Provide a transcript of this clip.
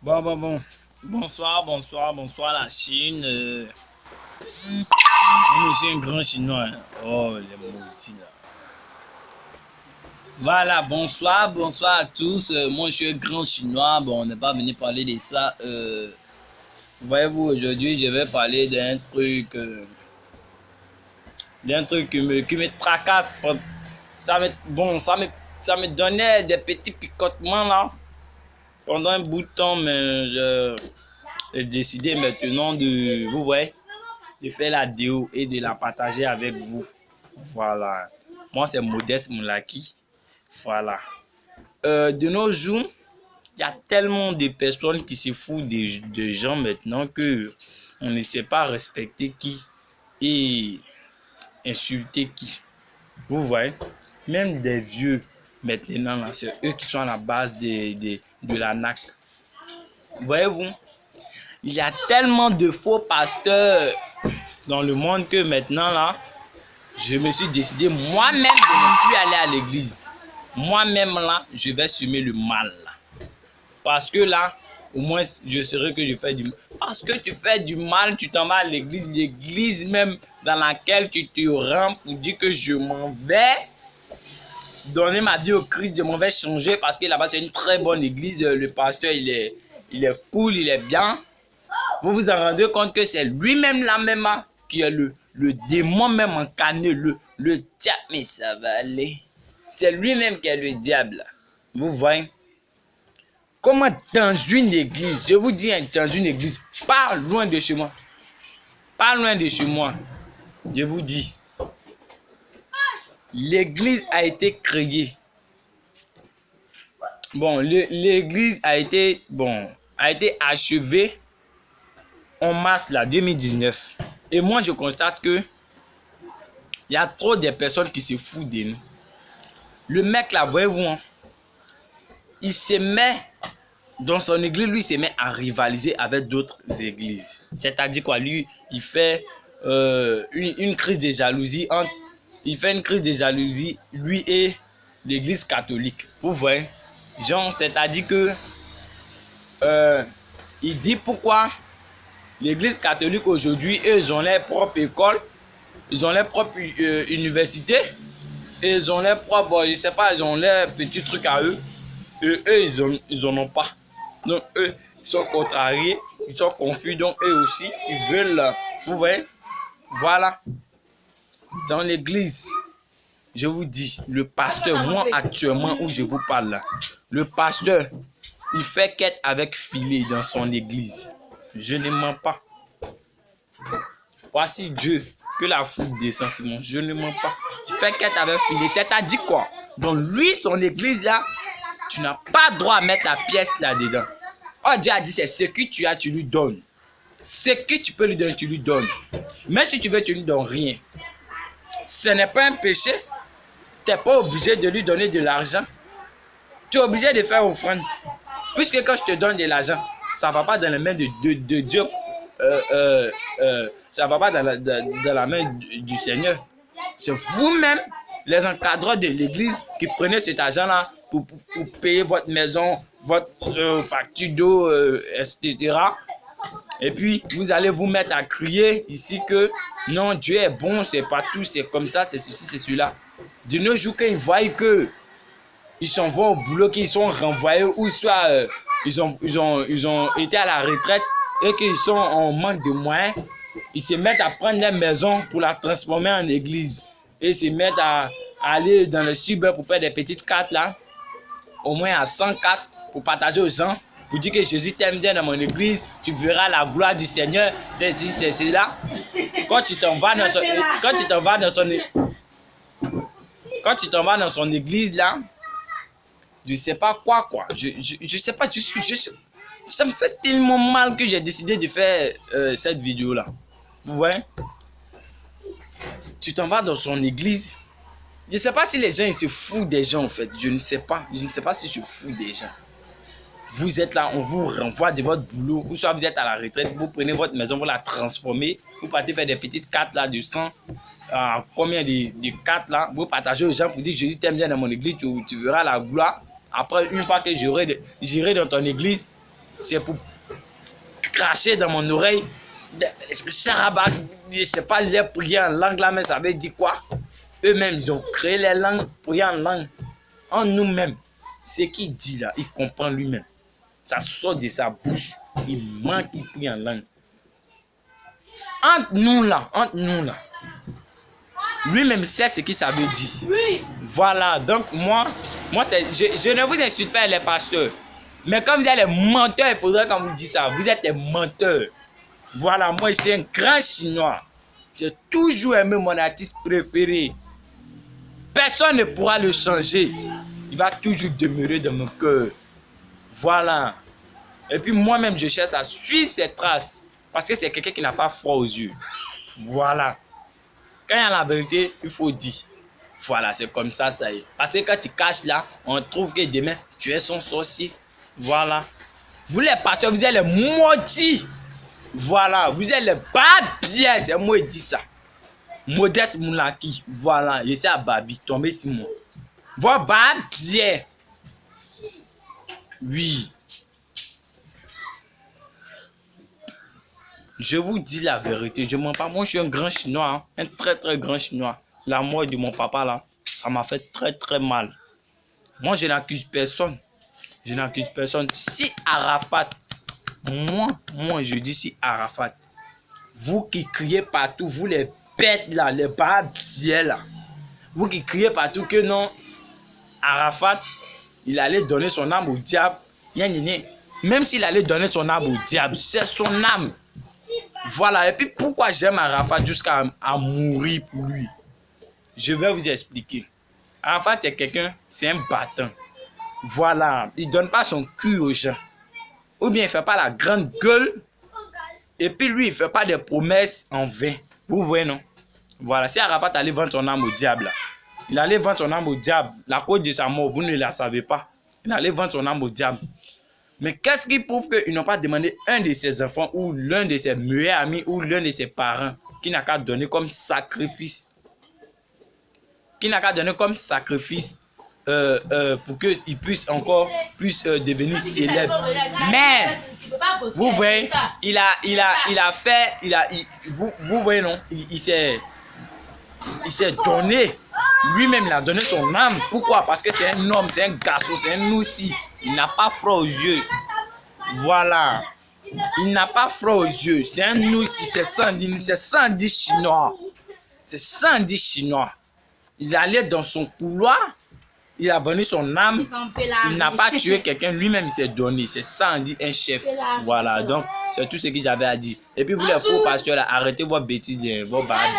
Bon. Bonsoir la Chine. Je suis un grand Chinois. Hein. Oh, les maudits là. Voilà, bonsoir à tous. Moi, je suis un grand Chinois. Bon, on n'est pas venu parler de ça. Voyez-vous, aujourd'hui, je vais parler d'un truc qui me tracasse. Ça me donnait des petits picotements là pendant un bout de temps, mais j'ai décidé maintenant vous voyez, de faire la vidéo et de la partager avec vous. Voilà. Moi, c'est Modeste Moulaki. Voilà. De nos jours, il y a tellement de personnes qui se foutent de gens maintenant que on ne sait pas respecter qui et insulter qui. Vous voyez, même des vieux maintenant, là, c'est eux qui sont à la base de la NAC. Voyez-vous, il y a tellement de faux pasteurs dans le monde que maintenant, là, je me suis décidé moi-même de ne plus aller à l'église. Moi-même, là, je vais semer le mal. Là. Parce que là, au moins, je saurais que je fais du mal. Parce que tu fais du mal, tu t'en vas à l'église. L'église même dans laquelle tu te rends pour dire que je m'en vais donner ma vie au Christ, je m'en vais changer parce que là-bas, c'est une très bonne église. Le pasteur, il est cool, il est bien. Vous vous en rendez compte que c'est lui-même là même qui est le démon même incarné, le diable, mais ça va aller. C'est lui-même qui est le diable. Vous voyez? Comment dans une église, je vous dis dans une église, pas loin de chez moi. Pas loin de chez moi. Je vous dis. L'église a été créée. Bon, l'église a été achevée en mars là, 2019. Et moi, je constate que il y a trop de personnes qui se foutent de nous. Le mec là, voyez-vous, hein, il se met dans son église, lui, il se met à rivaliser avec d'autres églises. C'est-à-dire quoi, lui, il fait une crise de jalousie entre lui et l'église catholique. Vous voyez? Genre, c'est-à-dire que il dit pourquoi l'église catholique aujourd'hui, eux, ils ont leur propre école, ils ont leur propre université, et ils ont leur propre, je sais pas, ils ont leur petit truc à eux, et eux, ils en ont pas. Donc, eux, ils sont contrariés, ils sont confus, donc eux aussi, ils veulent, vous voyez? Voilà. Dans l'église, je vous dis, le pasteur, moi actuellement où je vous parle là, le pasteur, il fait quête avec filet dans son église. Je ne mens pas. Voici Dieu, que la foule des sentiments, je ne mens pas. Il fait quête avec filet, c'est-à-dire quoi? Dans lui, son église là, tu n'as pas droit à mettre la pièce là-dedans. Oh, Dieu a dit, c'est ce que tu as, tu lui donnes. Ce que tu peux lui donner, tu lui donnes. Mais si tu veux, tu lui donnes rien. Ce n'est pas un péché. Tu n'es pas obligé de lui donner de l'argent. Tu es obligé de faire offrande. Puisque quand je te donne de l'argent, ça ne va pas dans les mains de Dieu. Ça ne va pas dans la main du Seigneur. C'est vous-même, les encadreurs de l'église, qui prenez cet argent-là pour payer votre maison, votre facture d'eau, etc. Et puis, vous allez vous mettre à crier ici que non, Dieu est bon, c'est partout, c'est comme ça, c'est ceci, c'est cela. De nos jours, quand ils voient que ils s'en vont au boulot, qu'ils sont renvoyés, ou soit ils ont été à la retraite et qu'ils sont en manque de moyens, ils se mettent à prendre leur maison pour la transformer en église. Et ils se mettent à aller dans le suburb pour faire des petites cartes là, au moins à 100 cartes pour partager aux gens. Pour dire que Jésus t'aime bien dans mon église, tu verras la gloire du Seigneur. C'est là. Quand tu t'en vas dans son église là, je sais pas quoi. Je sais pas, ça me fait tellement mal que j'ai décidé de faire cette vidéo là. Vous voyez? Tu t'en vas dans son église. Je sais pas si les gens ils se foutent des gens en fait. Je ne sais pas si je fous des gens. Vous êtes là, on vous renvoie de votre boulot, ou soit vous êtes à la retraite, vous prenez votre maison, vous la transformez, vous partez faire des petites cartes là de 100, combien de cartes là, vous partagez aux gens pour dire Jésus t'aime bien dans mon église, tu verras la gloire. Après, une fois que j'irai dans ton église, c'est pour cracher dans mon oreille. Charabak, je sais pas les prières en langue là, mais ça veut dire quoi? Eux-mêmes, ils ont créé les langues, prier en langue. En nous-mêmes, ce qu'il dit là, il comprend lui-même. Ça sort de sa bouche. Il manque, il prie en langue. Entre nous là, lui-même sait ce que ça veut dire. Oui. Voilà, donc moi je ne vous insulte pas les pasteurs. Mais comme vous êtes les menteurs, il faudrait qu'on vous dise ça. Vous êtes des menteurs. Voilà, moi je suis un grand Chinois. J'ai toujours aimé mon artiste préféré. Personne ne pourra le changer. Il va toujours demeurer dans mon cœur. Voilà. Et puis moi-même, je cherche à suivre ses traces. Parce que c'est quelqu'un qui n'a pas froid aux yeux. Voilà. Quand il y a la vérité, il faut dire. Voilà, c'est comme ça, ça y est. Parce que quand tu caches là, on trouve que demain, tu es son sorcier. Voilà. Vous les pasteurs, vous êtes les maudits. Voilà. Vous êtes les babies. C'est moi qui dis ça. Modeste Moulaki. Voilà. Je suis à Babi. Tombé sur moi. Voilà, babies. Oui. Je vous dis la vérité, je ne mens pas. Moi, je suis un grand Chinois, hein, un très très grand Chinois. La mort de mon papa, là, ça m'a fait très très mal. Moi, je n'accuse personne. Je n'accuse personne. Si Arafat, moi, je dis si Arafat, vous qui criez partout, vous les bêtes là, les babies là, vous qui criez partout que non, Arafat, il allait donner son âme au diable. Même s'il allait donner son âme au diable, c'est son âme. Voilà, et puis pourquoi j'aime Arafat jusqu'à mourir pour lui? Je vais vous expliquer. Arafat, c'est quelqu'un, c'est un battant. Voilà, il ne donne pas son cul aux gens. Ou bien il ne fait pas la grande gueule. Et puis lui, il ne fait pas des promesses en vain. Vous voyez, non? Voilà, si Arafat allait vendre son âme au diable, là, il allait vendre son âme au diable. La cause de sa mort, vous ne la savez pas. Il allait vendre son âme au diable. Mais qu'est-ce qui prouve qu'ils n'ont pas demandé un de ses enfants ou l'un de ses meilleurs amis ou l'un de ses parents qui n'a qu'à donner comme sacrifice? Qui n'a qu'à donner comme sacrifice pour qu'il puisse encore plus devenir célèbre. Mais, vous voyez, vous voyez non, il s'est donné. Lui-même, il a donné son âme. Pourquoi? Parce que c'est un homme, c'est un garçon, c'est un aussi. Il n'a pas froid aux yeux. Voilà. Il n'a pas froid aux yeux. C'est un aussi, c'est 110 Chinois. C'est 110 Chinois. Il allait dans son couloir. Il a vendu son âme. Il n'a pas tué quelqu'un. Lui-même, il s'est donné. C'est 110, un chef. Voilà. Donc, c'est tout ce que j'avais à dire. Et puis, vous les faux pasteurs, là, arrêtez vos bêtises, vos babies.